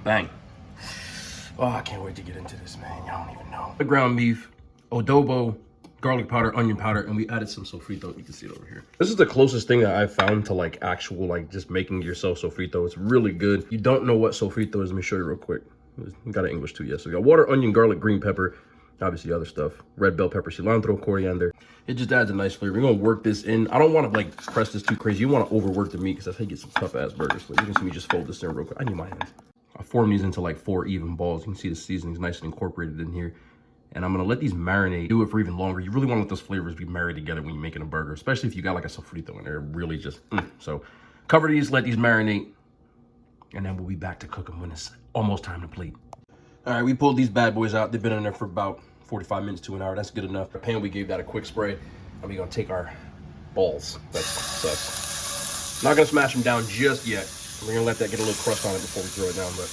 Bang. Oh, I can't wait to get into this, man. Y'all don't even know. The ground beef, adobo, garlic powder, onion powder, and we added some sofrito. You can see it over here. This is the closest thing that I've found to like actual, like just making yourself sofrito. It's really good. You don't know what sofrito is. Let me show you real quick. We got an English too, yes. So we got water, onion, garlic, green pepper, obviously other stuff, red bell pepper, cilantro, coriander. It just adds a nice flavor. We're gonna work this in. I don't want to like press this too crazy. You want to overwork the meat because that's how you get some tough ass burgers. But you can see me just fold this in real quick. I need my hands. I form these into like 4 even balls. You can see the seasoning's nice and incorporated in here. And I'm gonna let these marinate, do it for even longer. You really wanna let those flavors be married together when you're making a burger, especially if you got like a sofrito in there, really just, So cover these, let these marinate, and then we'll be back to cook them when it's almost time to plate. All right, we pulled these bad boys out. They've been in there for about 45 minutes to an hour. That's good enough. The pan, we gave that a quick spray. And we're gonna take our balls. That sucks. Not gonna smash them down just yet. We're gonna let that get a little crust on it before we throw it down, but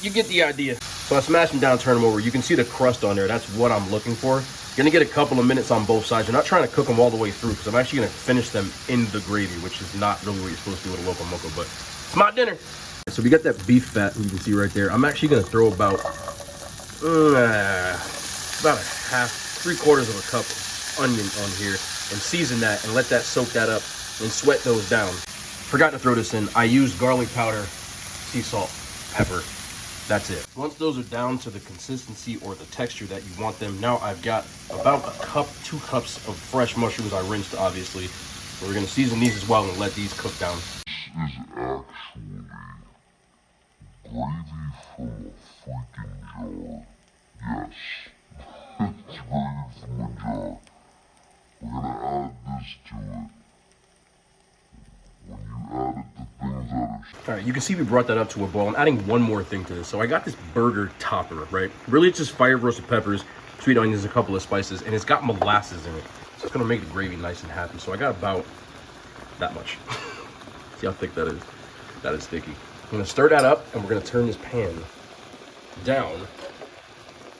you get the idea. So I smash them down, turn them over. You can see the crust on there. That's what I'm looking for. You're gonna get a couple of minutes on both sides. You're not trying to cook them all the way through because I'm actually gonna finish them in the gravy, which is not really what you're supposed to do with a Loco Moco, but it's my dinner. So we got that beef fat, you can see right there. I'm actually gonna throw about a half, 3/4 of a cup of onion on here and season that and let that soak that up and sweat those down. Forgot to throw this in. I used garlic powder, sea salt, pepper. That's it. Once those are down to the consistency or the texture that you want them, now I've got about a cup, 2 cups of fresh mushrooms I rinsed, obviously. We're gonna season these as well and let these cook down. This is actually gravy from a freaking jar. Yes. It's gravy from a jar. We're gonna add this to it. When you add it, the things that are... All right, you can see we brought that up to a boil. I'm adding one more thing to this. So I got this burger topper, right? Really, it's just fire roasted peppers, sweet onions, a couple of spices, and it's got molasses in it. So it's gonna make the gravy nice and happy. So I got about that much. See how thick that is? That is sticky. I'm gonna stir that up, and we're gonna turn this pan down.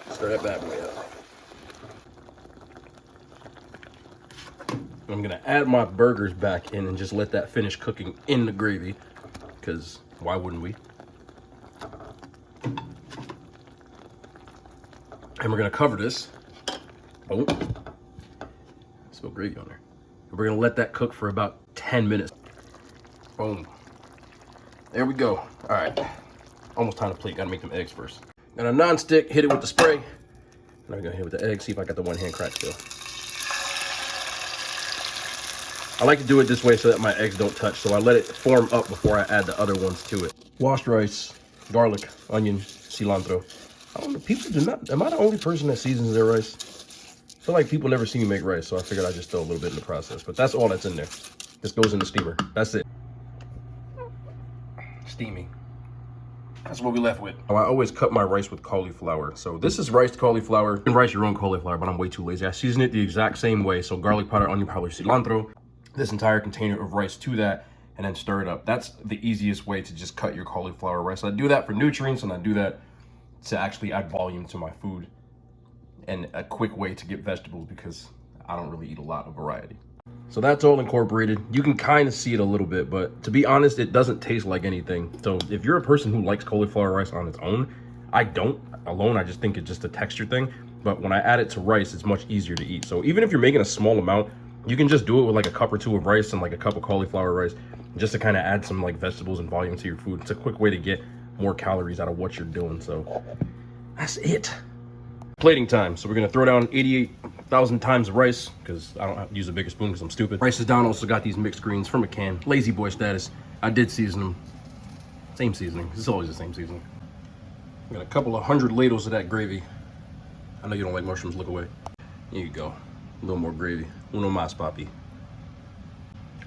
Stir that bad boy up. I'm gonna add my burgers back in and just let that finish cooking in the gravy, because why wouldn't we? And we're gonna cover this. Oh, spill gravy on there. And we're gonna let that cook for about 10 minutes. Boom. There we go. All right, almost time to plate. Gotta make them eggs first. Got a non-stick, hit it with the spray. Now we're gonna hit it with the egg, see if I got the one hand crack still. I like to do it this way so that my eggs don't touch, so I let it form up before I add the other ones to it. Washed rice, garlic, onion, cilantro. I don't know, people do not, am I the only person that seasons their rice? I feel like people never see me make rice, so I figured I'd just throw a little bit in the process, but that's all that's in there. This goes in the steamer, that's it. Steamy. That's what we left with. I always cut my rice with cauliflower. So this is riced cauliflower. You can rice your own cauliflower, but I'm way too lazy. I season it the exact same way. So garlic powder, onion powder, cilantro, this entire container of rice to that, and then stir it up. That's the easiest way to just cut your cauliflower rice. I do that for nutrients, and I do that to actually add volume to my food, and a quick way to get vegetables because I don't really eat a lot of variety. So that's all incorporated. You can kind of see it a little bit, but to be honest, it doesn't taste like anything. So if you're a person who likes cauliflower rice on its own, I don't. Alone, I just think it's just a texture thing. But when I add it to rice, it's much easier to eat. So even if you're making a small amount, you can just do it with like a cup or 2 of rice and like a cup of cauliflower rice, just to kind of add some like vegetables and volume to your food. It's a quick way to get more calories out of what you're doing. So that's it. Plating time. So we're gonna throw down 88,000 times of rice because I don't have to use a bigger spoon because I'm stupid. Rice is down. Also got these mixed greens from a can. Lazy boy status. I did season them. Same seasoning. It's always the same seasoning. Got a couple of 100 ladles of that gravy. I know you don't like mushrooms. Look away. Here you go. A little more gravy. Uno más, papi.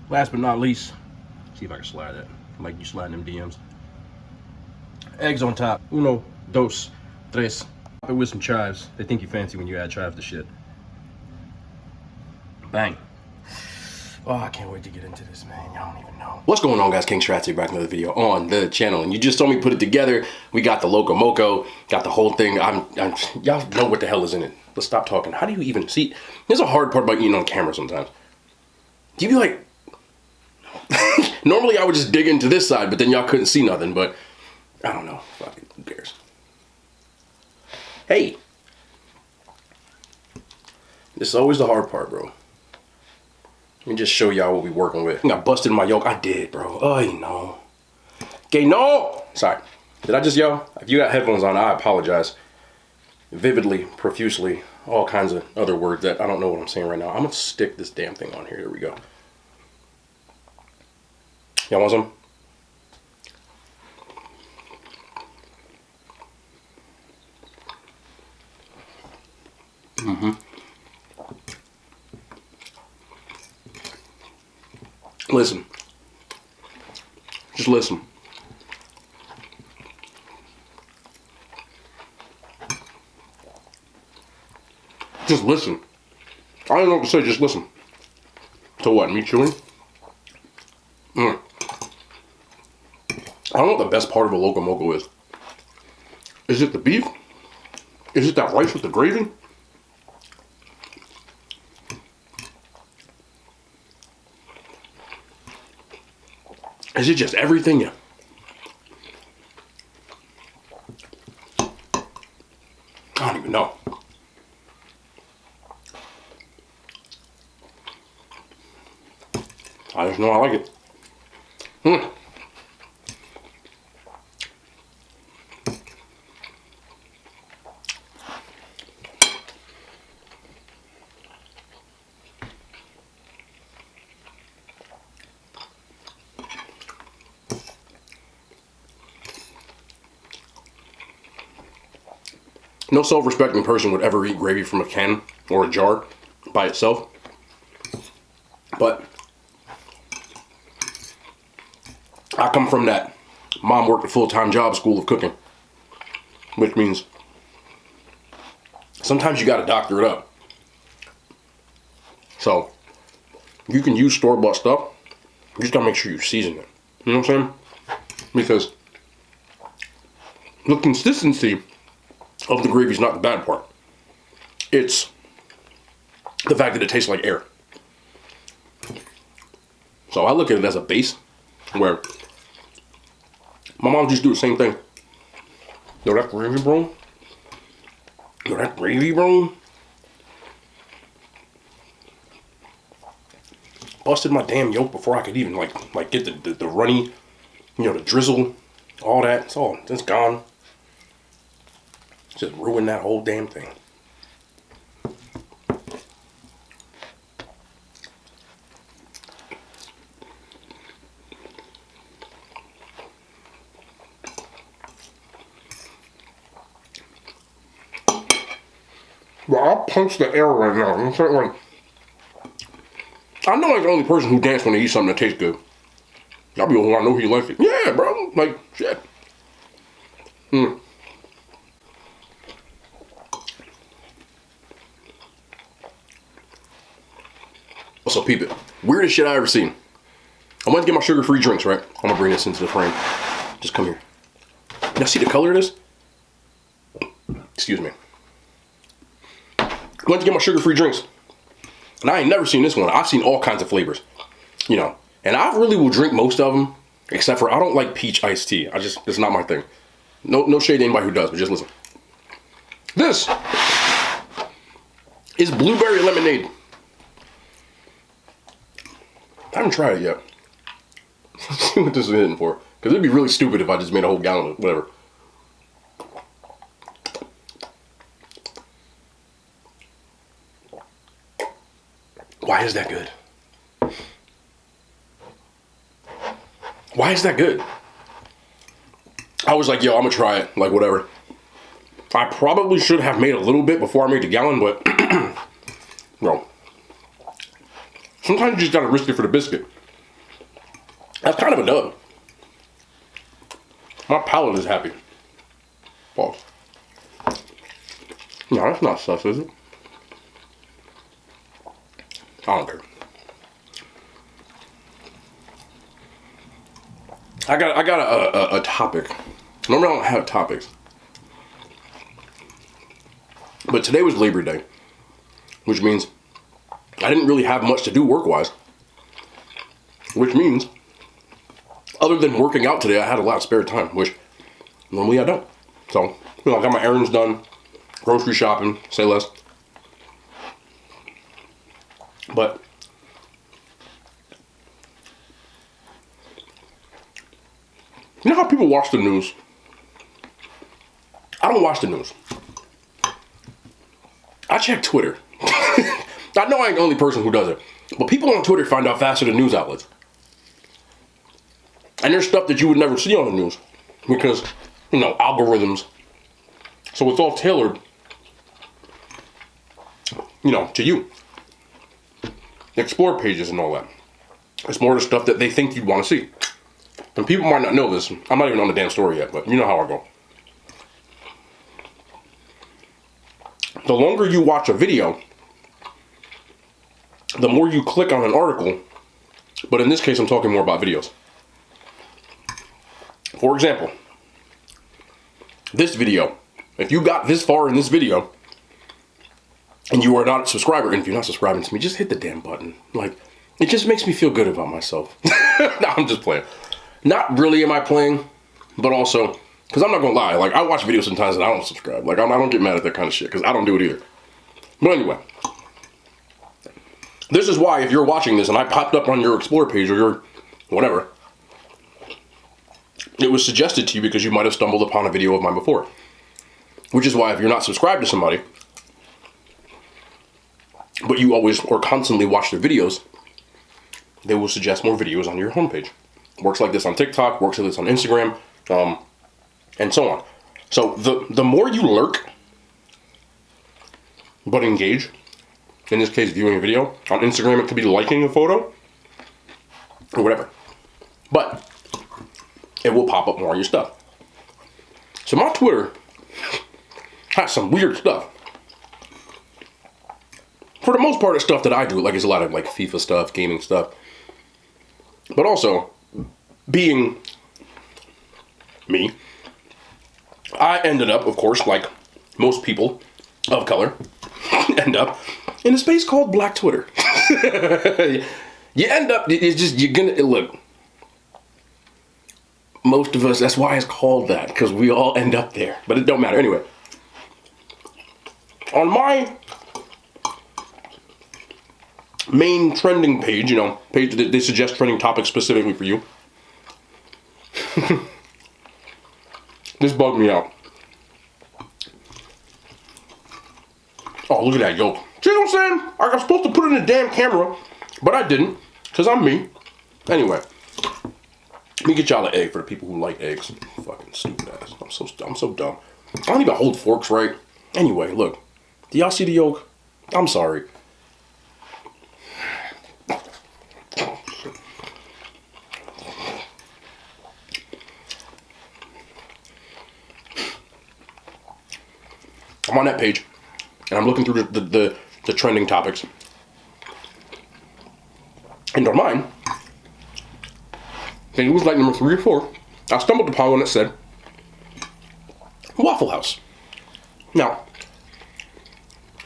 Last but not least, see if I can slide that. Like you sliding them DMs. Eggs on top. Uno, dos, tres. Top it with some chives. They think you fancy when you add chives to shit. Bang. Oh, I can't wait to get into this, man. Y'all don't even know. What's going on, guys? KingSchratz here, back with another video on the channel. And you just saw me put it together. We got the Loco Moco, got the whole thing. Y'all know what the hell is in it. Let's stop talking. How do you even see? There's a hard part about eating on camera sometimes. Do you be like, normally I would just dig into this side, but then y'all couldn't see nothing. But I don't know. Fuck it. Who cares? Hey. This is always the hard part, bro. Let me just show y'all what we working with. I think I busted my yolk. I did, bro. Oh, no. Okay, no. Sorry. Did I just yell? If you got headphones on, I apologize. Vividly, profusely, all kinds of other words that I don't know what I'm saying right now. I'm gonna stick this damn thing on here. There we go. Y'all want some? Listen. Just listen. Just listen. I don't know what to say, just listen. To what, me chewing? I don't know what the best part of a Loco Moco is. Is it the beef? Is it that rice with the gravy? Is it just everything? Yeah. I don't even know. I just know I like it. No self-respecting person would ever eat gravy from a can or a jar by itself. But I come from that mom worked a full-time job school of cooking, which means sometimes you gotta doctor it up. So you can use store-bought stuff, you just gotta make sure you season it. You know what I'm saying? Because the consistency of the gravy is not the bad part. It's the fact that it tastes like air. So I look at it as a base where my mom just do the same thing. Yo, that gravy, bro. Yo, that gravy, bro. Busted my damn yolk before I could even like get the runny, you know, the drizzle, all that. It's gone. Just ruined that whole damn thing. Well, I'll punch the air right now. I'm saying, like, I know I'm the only person who dances when they eat something that tastes good. I'll be the one I know he likes it. Yeah, bro. Like, shit. So peep it. Weirdest shit I ever seen. I went to get my sugar-free drinks, right? I'm gonna bring this into the frame. Just come here. Y'all see the color of this? Excuse me. Went to get my sugar-free drinks. And I ain't never seen this one. I've seen all kinds of flavors. You know. And I really will drink most of them. Except for, I don't like peach iced tea. It's not my thing. No shade to anybody who does, but just listen. This is blueberry lemonade. I haven't tried it yet. Let's see what this is in for. Because it'd be really stupid if I just made a whole gallon of whatever. Why is that good? Why is that good? I was like, yo, I'm gonna try it. Like, whatever. I probably should have made a little bit before I made the gallon, but no. Sometimes you just gotta risk it for the biscuit. That's kind of a dub. My palate is happy. Pause. No, that's not sus, is it? I don't care. I got a topic. Normally I don't have topics. But today was Labor Day, which means I didn't really have much to do work-wise. Which means, other than working out today, I had a lot of spare time, which Normally I don't. So, you know, I got my errands done, grocery shopping, say less. But you know how people watch the news? I don't watch the news. I check Twitter. I know I ain't the only person who does it, but people on Twitter find out faster than news outlets. And there's stuff that you would never see on the news because, you know, algorithms. So it's all tailored, you know, to you. Explore pages and all that. It's more the stuff that they think you'd want to see. And people might not know this. I'm not even on the damn story yet, but you know how I go. The longer you watch a video, the more you click on an article, but in this case I'm talking more about videos. For example, this video, if you got this far in this video, and you are not a subscriber, and if you're not subscribing to me, just hit the damn button. Like, it just makes me feel good about myself. No, I'm just playing. Not really am I playing, but also, because I'm not gonna lie, like, I watch videos sometimes and I don't subscribe. Like, I don't get mad at that kind of shit, because I don't do it either. But anyway, this is why if you're watching this and I popped up on your Explore page or your whatever, it was suggested to you because you might have stumbled upon a video of mine before. Which is why if you're not subscribed to somebody, but you always or constantly watch their videos, they will suggest more videos on your homepage. Works like this on TikTok, works like this on Instagram, and so on. So the more you lurk, but engage, in this case viewing a video, on Instagram it could be liking a photo, or whatever. But it will pop up more on your stuff. So my Twitter has some weird stuff. For the most part, it's stuff that I do, like it's a lot of like FIFA stuff, gaming stuff. But also, being me, I ended up, of course, like most people of color, end up in a space called Black Twitter. You end up, it's just, you're gonna, look, most of us, that's why it's called that, because we all end up there. But it don't matter. Anyway, on my main trending page, you know, page that they suggest trending topics specifically for you. This bugged me out. Oh, look at that yolk. See what I'm saying? Like, I'm supposed to put it in the damn camera, but I didn't, because I'm me. Anyway, let me get y'all an egg for the people who like eggs. Fucking stupid ass. I'm so dumb. I don't even hold forks right. Anyway, look. Do y'all see the yolk? I'm sorry. I'm on that page, and I'm looking through the trending topics. And on mine, I think it was like number 3 or 4, I stumbled upon one that said, Waffle House. Now,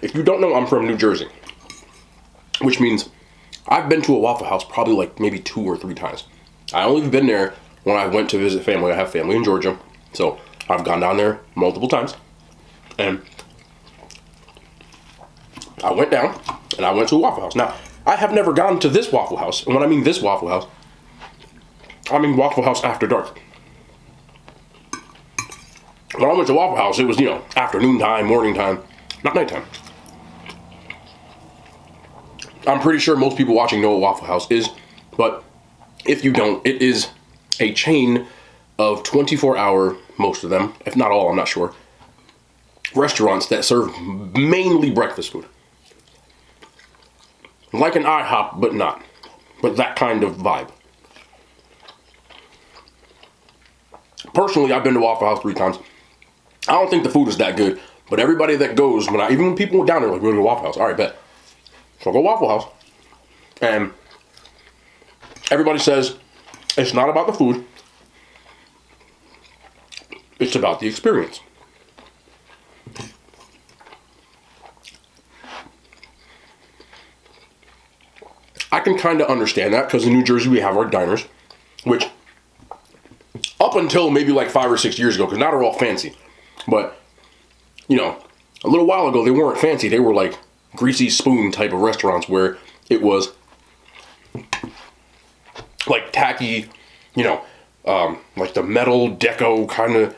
if you don't know, I'm from New Jersey, which means I've been to a Waffle House probably like maybe 2 or 3 times. I only been there when I went to visit family. I have family in Georgia, so I've gone down there multiple times. And I went down and I went to a Waffle House. Now, I have never gone to this Waffle House. And when I mean this Waffle House, I mean Waffle House after dark. When I went to Waffle House, it was, you know, afternoon time, morning time, not nighttime. I'm pretty sure most people watching know what Waffle House is, but if you don't, it is a chain of 24-hour, most of them, if not all, I'm not sure, restaurants that serve mainly breakfast food. Like an IHOP, but not. But that kind of vibe. Personally, I've been to Waffle House 3 times. I don't think the food is that good, but everybody that goes, even when people down there, like, we're going to Waffle House, alright, bet. So I go Waffle House, and everybody says, it's not about the food, it's about the experience. I can kind of understand that, because in New Jersey we have our diners, which up up until maybe like 5 or 6 years ago, because now they're all fancy. But, you know, a little while ago, they weren't fancy. They were like greasy spoon type of restaurants where it was like tacky, you know, like the metal deco kind of,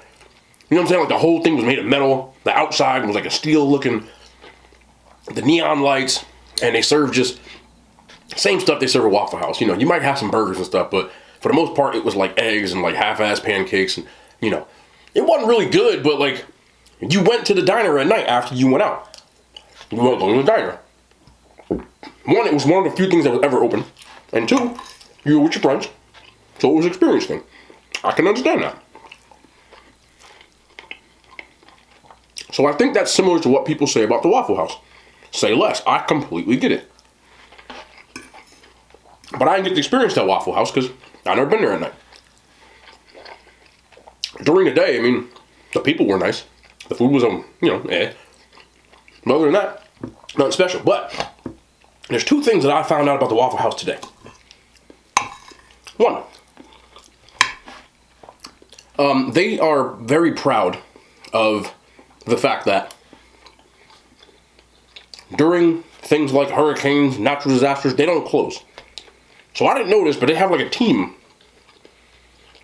you know what I'm saying? Like the whole thing was made of metal. The outside was like a steel looking, the neon lights, and they served just same stuff they serve at Waffle House. You know, you might have some burgers and stuff, but for the most part, it was like eggs and like half-ass pancakes, and you know, it wasn't really good. But like, you went to the diner at night after you went out. You went to the diner. One, it was one of the few things that was ever open, and two, you were with your friends, so it was an experience thing. I can understand that. So I think that's similar to what people say about the Waffle House. Say less. I completely get it. But I didn't get to experience that Waffle House because I've never been there at night. During the day, I mean, the people were nice. The food was, you know, eh. But other than that, nothing special. But there's two things that I found out about the Waffle House today. One, they are very proud of the fact that during things like hurricanes, natural disasters, they don't close. So I didn't know this, but they have like a team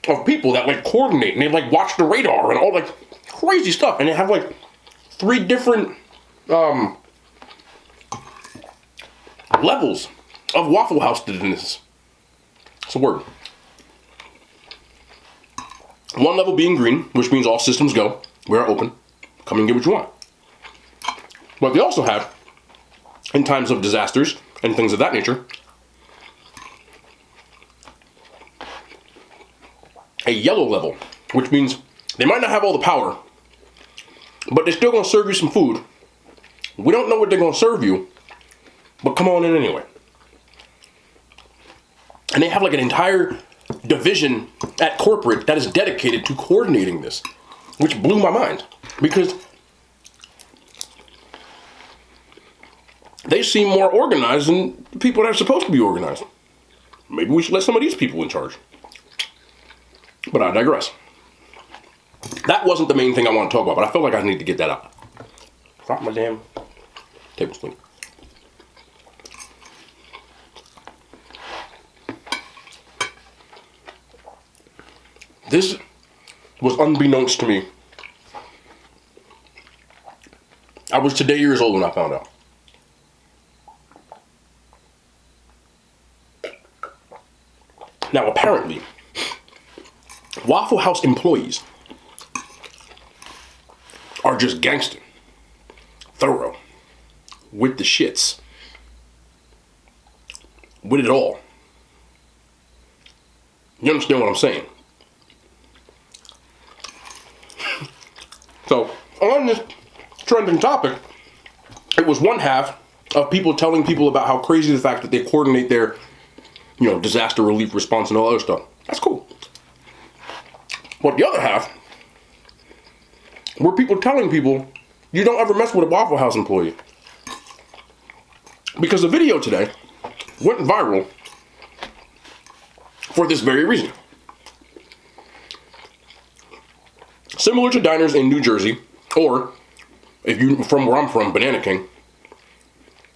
of people that like coordinate, and they like watch the radar and all like crazy stuff. And they have like 3 different levels of Waffle House in this. It's a word. One level being green, which means all systems go. We are open. Come and get what you want. But they also have, in times of disasters and things of that nature, a yellow level, which means they might not have all the power, but they're still going to serve you some food. We don't know what they're going to serve you, but come on in anyway. And they have like an entire division at corporate that is dedicated to coordinating this, which blew my mind because they seem more organized than the people that are supposed to be organized. Maybe we should let some of these people in charge. But I digress. That wasn't the main thing I want to talk about, but I felt like I need to get that out. Drop my damn tablespoon. This was unbeknownst to me. I was today years old when I found out. Now, apparently, Waffle House employees are just gangster, thorough, with the shits, with it all. You understand what I'm saying? So, on this trending topic, it was one half of people telling people about how crazy the fact that they coordinate their, you know, disaster relief response and all that other stuff. That's cool. But the other half were people telling people, you don't ever mess with a Waffle House employee. Because the video today went viral for this very reason. Similar to diners in New Jersey, or if you from where I'm from, Banana King.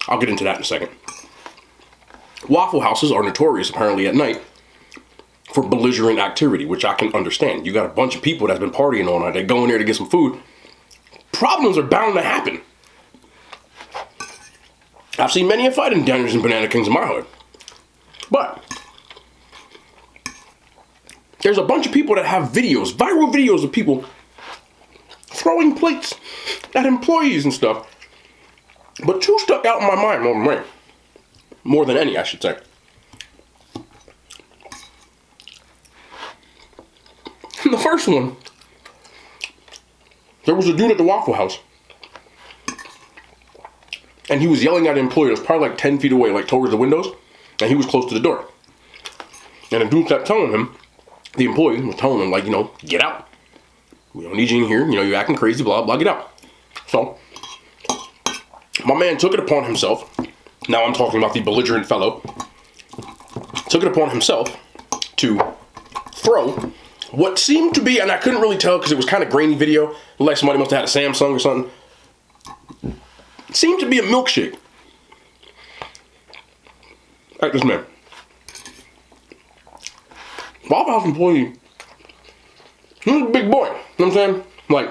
I'll get into that in a second. Waffle houses are notorious apparently at night for belligerent activity, which I can understand. You got a bunch of people that's been partying all night. They go in there to get some food. Problems are bound to happen. I've seen many a fight in diners and Banana Kings in my hood. But there's a bunch of people that have videos, viral videos of people throwing plates at employees and stuff. But two stuck out in my mind more than any, I should say. In the first one, there was a dude at the Waffle House, and he was yelling at an employee that was probably like 10 feet away, like towards the windows, and he was close to the door. And the dude kept telling him, the employee was telling him, like, you know, get out. We don't need you in here. You know, you're acting crazy, blah, blah, get out. So, my man took it upon himself. Now I'm talking about the belligerent fellow. Took it upon himself to throw what seemed to be, and I couldn't really tell because it was kind of grainy video, like somebody must have had a Samsung or something. It seemed to be a milkshake. Like this man. Waffle House employee, he's a big boy, you know what I'm saying? Like,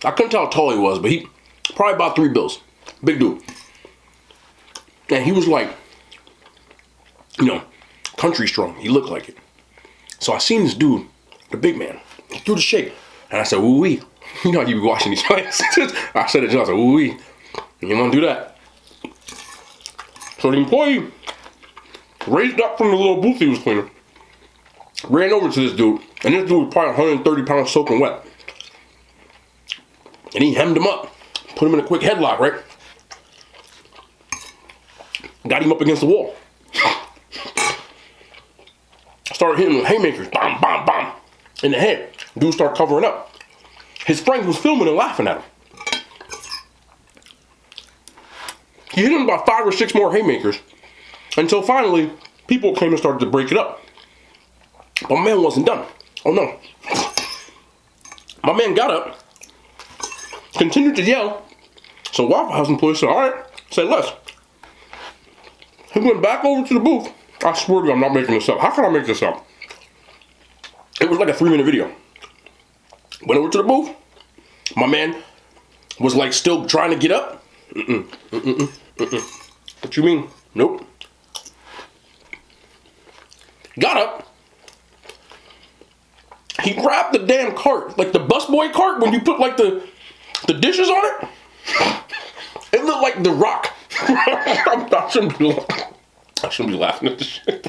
I couldn't tell how tall he was, but he probably about 3 bills. Big dude. And he was like, you know, country strong. He looked like it. So I seen this dude, the big man, he threw the shake. And I said, ooh-wee. You know how you be watching these fights. I said it, I said, ooh-wee. You want to do that? So the employee raised up from the little booth he was cleaning, ran over to this dude, and this dude was probably 130 pounds soaking wet. And he hemmed him up, put him in a quick headlock, right? Got him up against the wall. Started hitting him with haymakers, bam, bam, bam, in the head. Dude started covering up. His friend was filming and laughing at him. He hit him about 5 or 6 more haymakers until finally people came and started to break it up. But my man wasn't done. Oh no. My man got up, continued to yell. So Waffle House employee said, all right, say less. He went back over to the booth. I swear to God, I'm not making this up. How can I make this up? It was like a 3-minute video. Went over to the booth. My man was like still trying to get up. What you mean? Nope. Got up. He grabbed the damn cart, like the busboy cart when you put like the dishes on it. It looked like The Rock. I shouldn't be laughing at this shit.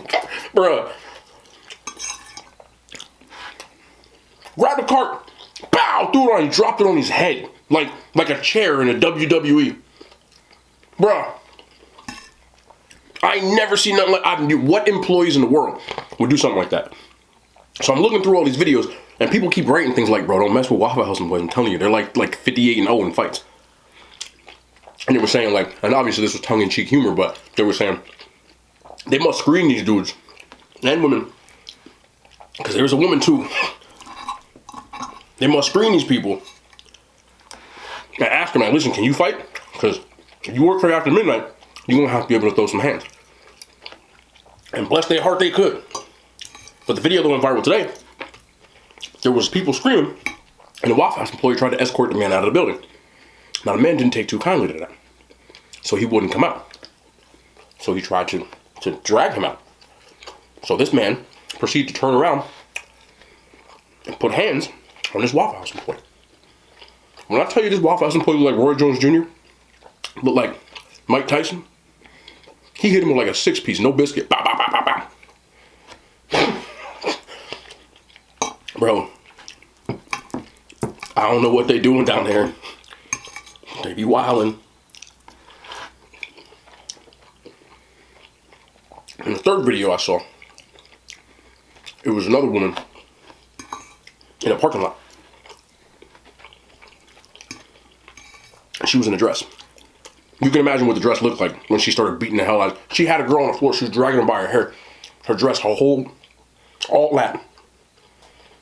Bruh. Grabbed the cart. Bow! Threw it on. He dropped it on his head. Like a chair in a WWE. Bruh. I ain't never seen nothing like. What employees in the world would do something like that? So I'm looking through all these videos, and people keep writing things like, bro, don't mess with Waffle House employees. I'm telling you, they're like 58-0 in fights. And they were saying, like, and obviously this was tongue-in-cheek humor, but they were saying they must screen these dudes and women, because there's a woman too. They must screen these people and ask them, like, listen, can you fight? Because if you work for after midnight, you're going to have to be able to throw some hands. And bless their heart, they could. But the video that went viral today, there was people screaming, and the Waffle House employee tried to escort the man out of the building. Now, the man didn't take too kindly to that, so he wouldn't come out. So he tried to drag him out. So this man proceeded to turn around and put hands on this Waffle House employee. When I tell you this Waffle House employee looked like Roy Jones Jr., looked like Mike Tyson, he hit him with like a 6-piece, no biscuit. Bow, bow, bow, bow, bow. Bro, I don't know what they doing down there. They be wildin'. In the third video I saw, it was another woman in a parking lot. She was in a dress. You can imagine what the dress looked like when she started beating the hell out of it. She had a girl on the floor. She was dragging her by her hair. Her dress, her whole, all that.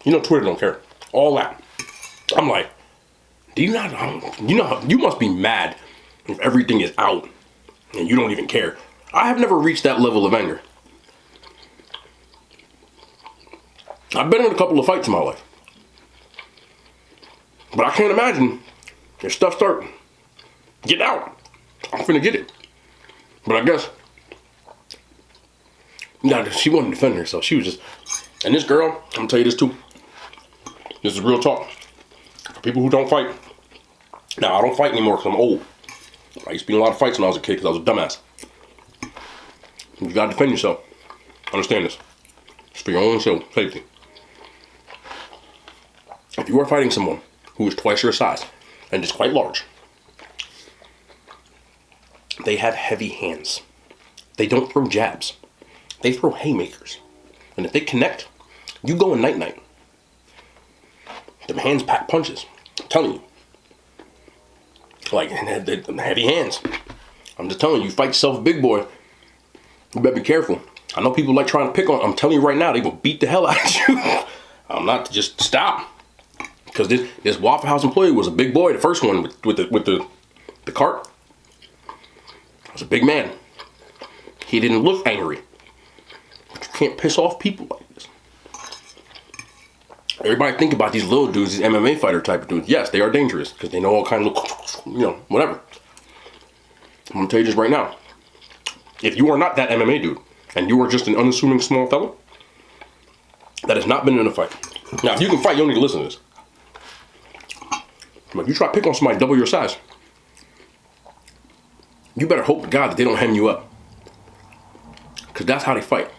You know Twitter don't care. All that. I'm like, do you not, you must be mad if everything is out and you don't even care. I have never reached that level of anger. I've been in a couple of fights in my life. But I can't imagine if stuff start getting out. I'm finna get it. But I guess, nah, she wasn't defending herself. She was just, and this girl, I'm gonna tell you this too. This is real talk. For people who don't fight. Now, I don't fight anymore because I'm old. I used to be in a lot of fights when I was a kid because I was a dumbass. You gotta defend yourself. Understand this. It's for your own safety. If you are fighting someone who is twice your size and is quite large, they have heavy hands. They don't throw jabs. They throw haymakers. And if they connect, you go in night-night. Them hands pack punches. I'm telling you. Like, heavy hands. I'm just telling you, fight yourself a big boy. You better be careful. I know people like trying to pick on. I'm telling you right now, they will beat the hell out of you. I'm not, just stop. Because this Waffle House employee was a big boy. The first one with the cart was a big man. He didn't look angry. But you can't piss off people like this. Everybody think about these little dudes, these MMA fighter type of dudes. Yes, they are dangerous because they know all kinds of, whatever. I'm gonna tell you this right now. If you are not that MMA dude and you are just an unassuming small fellow that has not been in a fight. Now, if you can fight, you don't need to listen to this. But if you try to pick on somebody double your size, you better hope to God that they don't hem you up. Because that's how they fight.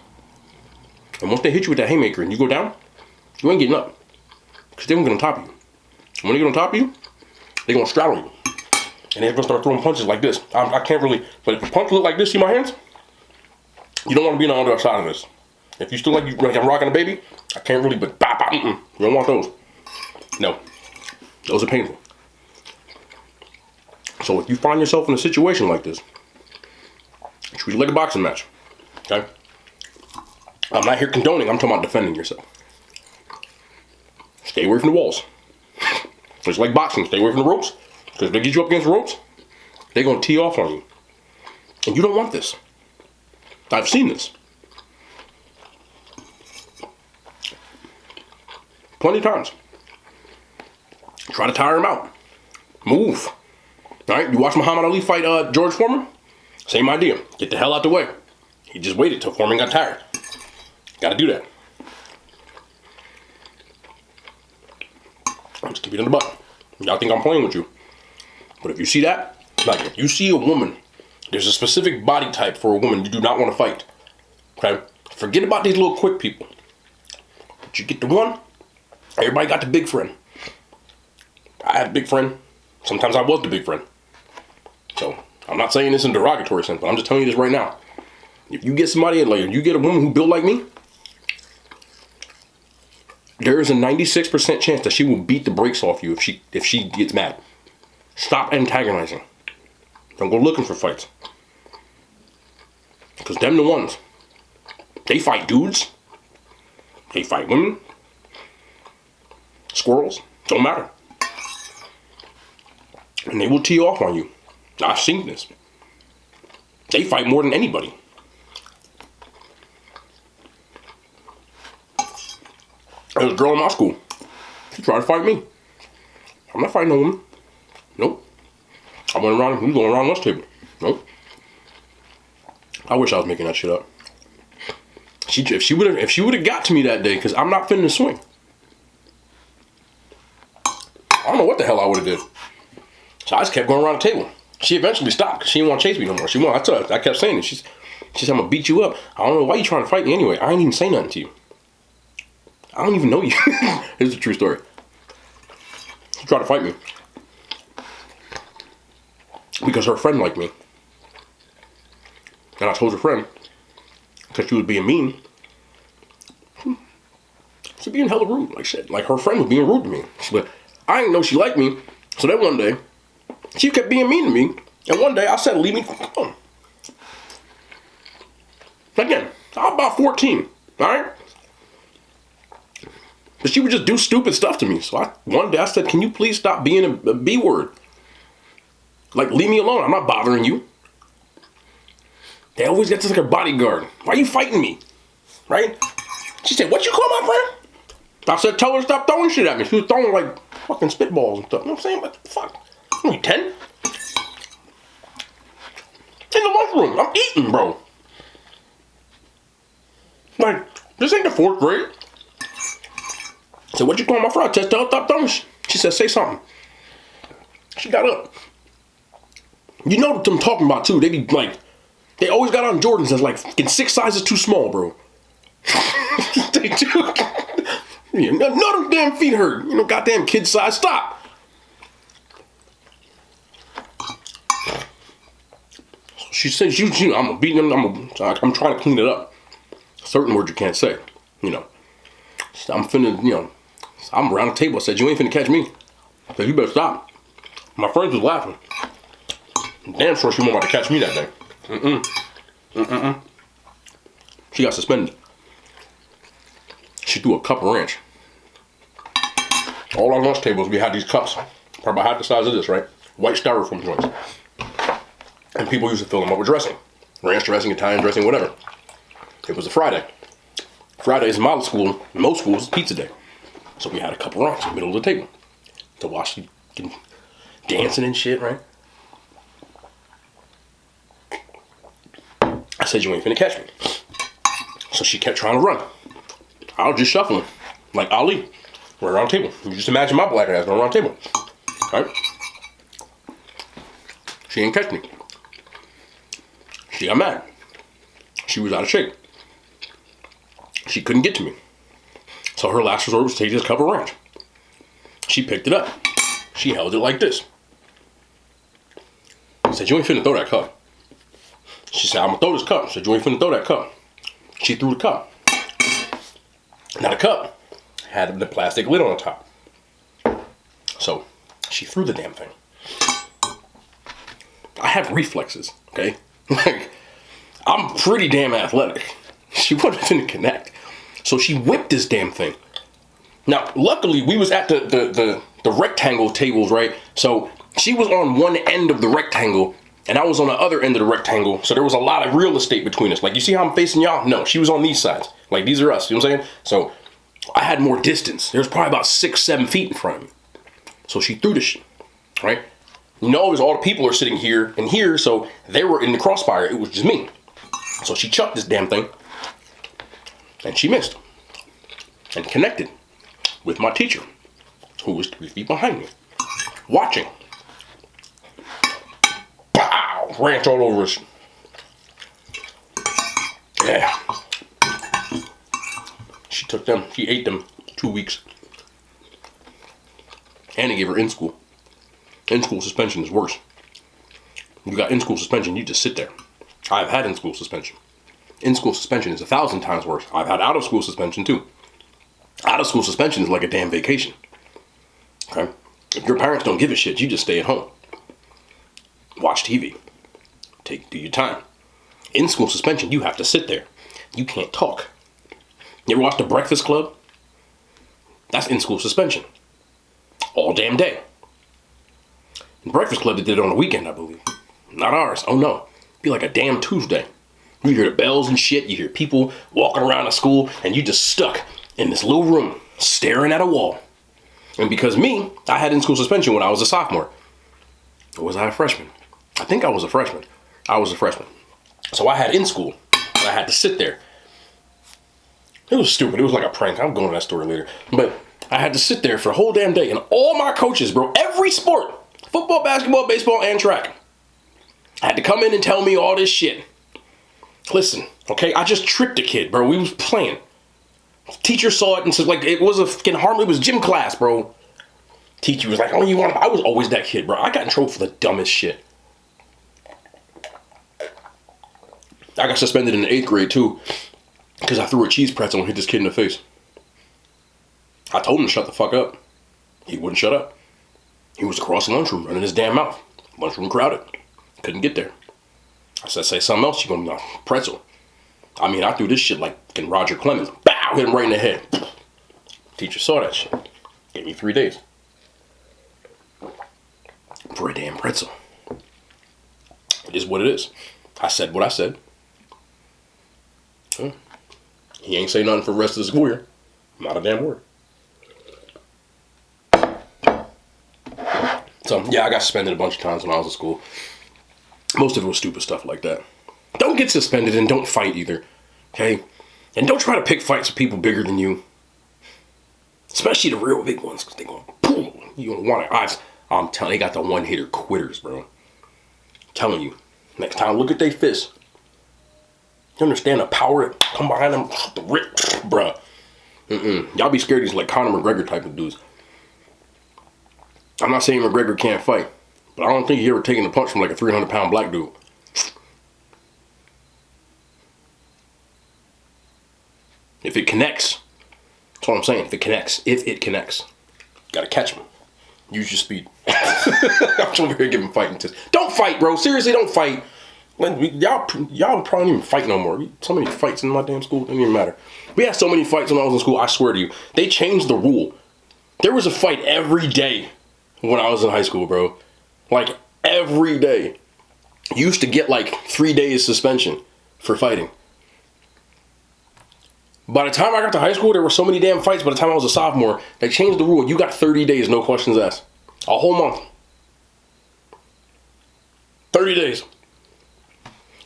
And once they hit you with that haymaker and you go down, you ain't getting up. Because they won't get on top of you. And when they get on top of you, they're going to straddle you. And they're going to start throwing punches like this. I can't really, but if a punch look like this, see my hands? You don't want to be on the other side of this. If you still like I'm rocking a baby, I can't really, but bop, bop, you don't want those. No, those are painful. So if you find yourself in a situation like this, treat it like a boxing match, okay? I'm not here condoning, I'm talking about defending yourself. Stay away from the walls. It's like boxing, stay away from the ropes. Because if they get you up against the ropes, they're going to tee off on you. And you don't want this. I've seen this. Plenty of times. Try to tire him out. Move. Alright, you watch Muhammad Ali fight George Foreman? Same idea. Get the hell out the way. He just waited till Foreman got tired. Gotta do that. I'm just keep it in the butt. Y'all think I'm playing with you. But if you see that, like if you see a woman, there's a specific body type for a woman you do not want to fight. Okay? Forget about these little quick people. But you get the one, everybody got the big friend. I had a big friend. Sometimes I was the big friend. So, I'm not saying this in a derogatory sense, but I'm just telling you this right now. If you get somebody, like, if you get a woman who built like me, there is a 96% chance that she will beat the brakes off you if she gets mad. Stop antagonizing. Don't go looking for fights. Because them the ones. They fight dudes. They fight women. Squirrels. Don't matter. And they will tee off on you. I've seen this. They fight more than anybody. There was a girl in my school. She tried to fight me. I'm not fighting no woman. Nope. I went around, we going around lunch table. Nope. I wish I was making that shit up. If she would have got to me that day, because I'm not finna swing. I don't know what the hell I would have did. So I just kept going around the table. She eventually stopped because she didn't want to chase me no more. I kept saying it. She said, I'm gonna beat you up. I don't know why you trying to fight me anyway. I ain't even say nothing to you. I don't even know you. Here's the true story. She tried to fight me. Because her friend liked me. And I told her friend, because she was being mean, she was being hella rude, like shit. Like her friend was being rude to me. But I didn't know she liked me. So then one day, she kept being mean to me. And one day I said, leave me alone. Again, I was about 14, alright? But she would just do stupid stuff to me. So one day I said, can you please stop being a B word? Like, leave me alone. I'm not bothering you. They always get this like a bodyguard. Why are you fighting me? Right? She said, what you call my friend? I said, tell her to stop throwing shit at me. She was throwing like fucking spitballs and stuff. You know what I'm saying? What the fuck? I'm 10. In the lunchroom. I'm eating, bro. Like, this ain't the 4th grade. I said, what you call my friend? I said, tell her to stop throwing shit. She said, say something. She got up. You know what I'm talking about too. They be like, they always got on Jordans that's like fucking 6 sizes too small, bro. They do. Yeah, none of them damn feet hurt. You know, goddamn kid size. Stop. She says, you know, I'm beating them. I'm trying to clean it up. Certain words you can't say. You know, I'm finna. You know, I'm around the table. I said, you ain't finna catch me. I said, you better stop. My friends was laughing. Damn sure she wasn't about to catch me that day. She got suspended. She threw a cup of ranch. All our lunch tables, we had these cups, probably about half the size of this, right? White styrofoam joints. And people used to fill them up with dressing. Ranch dressing, Italian dressing, whatever. It was a Friday. Fridays in my school, in most schools, pizza day. So we had a cup of ranch in the middle of the table to watch you dancing and shit, right? I said, you ain't finna catch me. So she kept trying to run. I was just shuffling, like Ali. We're around the table. You just imagine my black ass going around the table. Right? She ain't catch me. She got mad. She was out of shape. She couldn't get to me. So her last resort was to take this cup of ranch. She picked it up. She held it like this. I said, you ain't finna throw that cup. She said, I'm gonna throw this cup. I said, you ain't finna throw that cup. She threw the cup. Now the cup had the plastic lid on the top. So she threw the damn thing. I have reflexes, okay? Like, I'm pretty damn athletic. She wasn't finna connect. So she whipped this damn thing. Now, luckily, we was at the rectangle tables, right? So she was on one end of the rectangle, and I was on the other end of the rectangle. So there was a lot of real estate between us. Like, you see how I'm facing y'all? No, she was on these sides. Like, these are us, you know what I'm saying? So I had more distance. There was probably about 6-7 feet in front of me. So she threw the shit, right? You know, it was all the people are sitting here and here, so they were in the crossfire. It was just me. So she chucked this damn thing, and she missed, and connected with my teacher, who was 3 feet behind me, watching. Pow! Ranch all over us. Yeah. She took them. She ate them 2 weeks. And they gave her in-school. In-school suspension is worse. You got in-school suspension, you just sit there. I've had in-school suspension. In-school suspension is 1,000 times worse. I've had out-of-school suspension too. Out-of-school suspension is like a damn vacation. Okay? If your parents don't give a shit, you just stay at home. Watch TV. Do your time. In-school suspension, you have to sit there. You can't talk. You ever watch The Breakfast Club? That's in-school suspension. All damn day. In Breakfast Club, they did it on the weekend, I believe. Not ours. Oh no. Be like a damn Tuesday. You hear the bells and shit. You hear people walking around the school, and you just stuck in this little room, staring at a wall. And because me, I had in-school suspension when I was a sophomore. Or was I a freshman? I think I was a freshman. I was a freshman. So I had in-school, and I had to sit there. It was stupid. It was like a prank. I'm going to that story later. But I had to sit there for a whole damn day, and all my coaches, bro, every sport, football, basketball, baseball, and track, I had to come in and tell me all this shit. Listen, okay, I just tricked a kid, bro. We was playing. Teacher saw it and said, like, it was a fucking harm. It was gym class, bro. Teacher was like, oh, you want to? I was always that kid, bro. I got in trouble for the dumbest shit. I got suspended in the 8th grade, too, because I threw a cheese pretzel and hit this kid in the face. I told him to shut the fuck up. He wouldn't shut up. He was across the lunchroom, running his damn mouth. Lunchroom crowded. Couldn't get there. I said, say something else, you're gonna be pretzel. I mean, I threw this shit like fucking Roger Clemens. Bow! Hit him right in the head. Teacher saw that shit. Gave me 3 days. For a damn pretzel. It is what it is. I said what I said. He ain't say nothing for the rest of the school year. Not a damn word. So, yeah, I got suspended a bunch of times when I was in school. Most of it was stupid stuff like that. Don't get suspended and don't fight either, okay? And don't try to pick fights with people bigger than you. Especially the real big ones, because they go, boom. You don't want it. I'm telling you, they got the one-hitter quitters, bro. I'm telling you. Next time, look at their fists. You understand the power that come behind them? The rip, bruh. Y'all be scared of these like Conor McGregor type of dudes. I'm not saying McGregor can't fight, but I don't think he ever taken a punch from like a 300-pound black dude. If it connects, that's what I'm saying. If it connects, gotta catch him. Use your speed. I'm over here giving fighting tips. Don't fight, bro. Seriously, don't fight. Y'all probably don't even fight no more. So many fights in my damn school, it didn't even matter. We had so many fights when I was in school, I swear to you. They changed the rule. There was a fight every day when I was in high school, bro. Like, every day. You used to get like 3 days suspension for fighting. By the time I got to high school, there were so many damn fights. By the time I was a sophomore, they changed the rule. You got 30 days, no questions asked. A whole month. 30 days.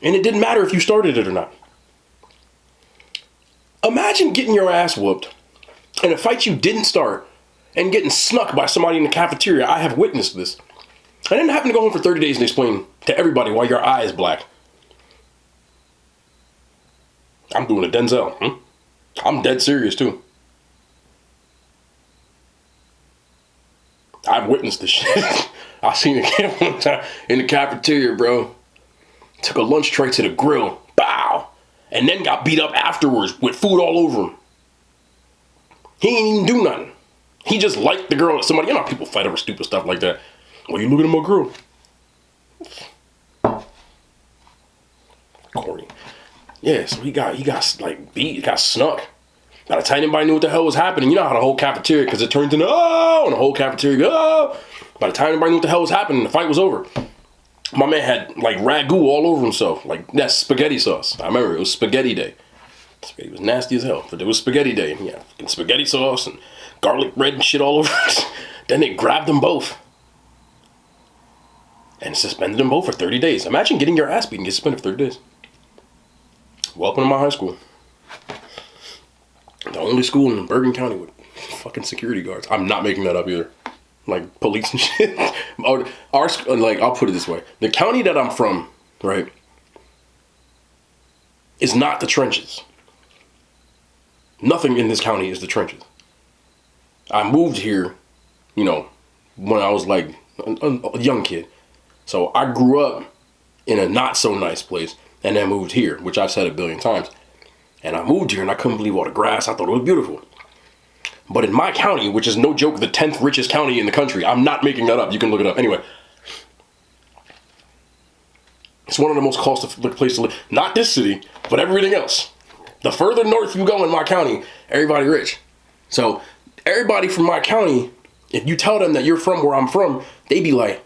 And it didn't matter if you started it or not. Imagine getting your ass whooped in a fight you didn't start and getting snuck by somebody in the cafeteria. I have witnessed this. I didn't happen to go home for 30 days and explain to everybody why your eye is black. I'm doing a Denzel. I'm dead serious too. I've witnessed this shit. I seen it one time in the cafeteria, bro. Took a lunch tray to the grill. Bow. And then got beat up afterwards with food all over him. He ain't even do nothing. He just liked the girl. Somebody, you know, people fight over stupid stuff like that. Well, you looking at my girl? Corny. Yeah, so he got like beat. He got snuck. By the time anybody knew what the hell was happening, you know how the whole cafeteria, because it turned into oh, and the whole cafeteria oh. By the time anybody knew what the hell was happening, the fight was over. My man had like ragu all over himself, like that's spaghetti sauce. I remember it was spaghetti day. Spaghetti was nasty as hell, but it was spaghetti day. And yeah, fucking spaghetti sauce and garlic bread and shit all over. Then they grabbed them both and suspended them both for 30 days. Imagine getting your ass beat and get suspended for 30 days. Welcome to my high school. The only school in Bergen County with fucking security guards. I'm not making that up either. Like police and shit. Like, I'll put it this way. The county that I'm from, right, is not the trenches. Nothing in this county is the trenches. I moved here, you know, when I was like a young kid. So I grew up in a not so nice place and then moved here, which I've said a billion times. And I moved here and I couldn't believe all the grass. I thought it was beautiful. But in my county, which is no joke, the 10th richest county in the country, I'm not making that up. You can look it up. Anyway, it's one of the most costly places to live. Not this city, but everything else. The further north you go in my county, everybody rich. So everybody from my county, if you tell them that you're from where I'm from, they be like,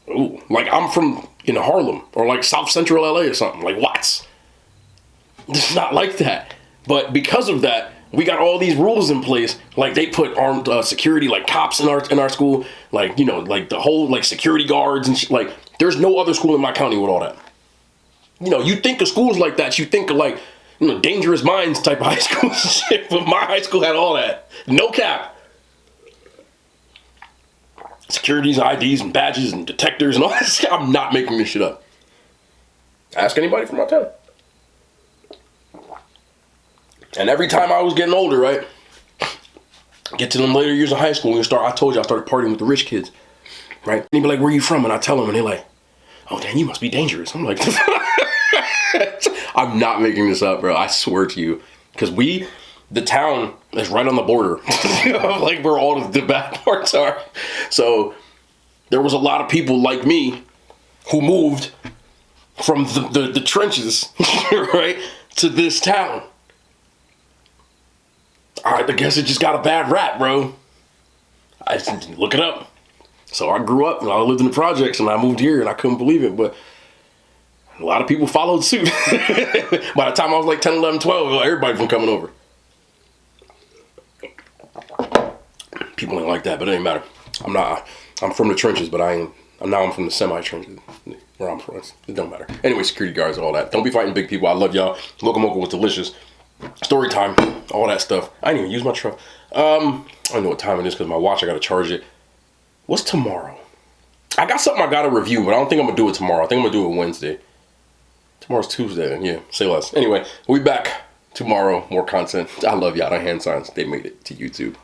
ooh, like I'm from Harlem or like South Central LA or something. Like what? It's not like that. But because of that, we got all these rules in place. Like they put armed security, like cops in our school, like like the whole like security guards and shit. Like there's no other school in my county with all that. You think of schools like that, you think of like Dangerous Minds type of high school shit. But my high school had all that, no cap. Securities, IDs, and badges, and detectors, and all that shit. I'm not making this shit up. Ask anybody from my town. And every time I was getting older, right, get to them later years of high school, I told you I started partying with the rich kids, right? And they'd be like, where you from? And I tell them, and they're like, oh, damn, you must be dangerous. I'm like, I'm not making this up, bro. I swear to you. Because the town is right on the border. Like where all of the bad parts are. So there was a lot of people like me who moved from the trenches, right, to this town. I guess it just got a bad rap, bro. I just look it up. So I grew up and I lived in the projects and I moved here and I couldn't believe it, but a lot of people followed suit. By the time I was like 10, 11, 12, everybody was coming over. People ain't like that, but it ain't matter. I'm from the trenches, but I'm from the semi-trenches where I'm from. It don't matter. Anyway, security guards, all that. Don't be fighting big people. I love y'all. Loco Moco was delicious. Story time, all that stuff. I didn't even use my truck. I don't know what time it is because my watch, I gotta charge it. What's tomorrow? I got something I gotta review, but I don't think I'm gonna do it tomorrow. I think I'm gonna do it Wednesday. Tomorrow's Tuesday, then yeah, say less. Anyway, we'll be back tomorrow, more content. I love y'all. The hand signs, they made it to YouTube.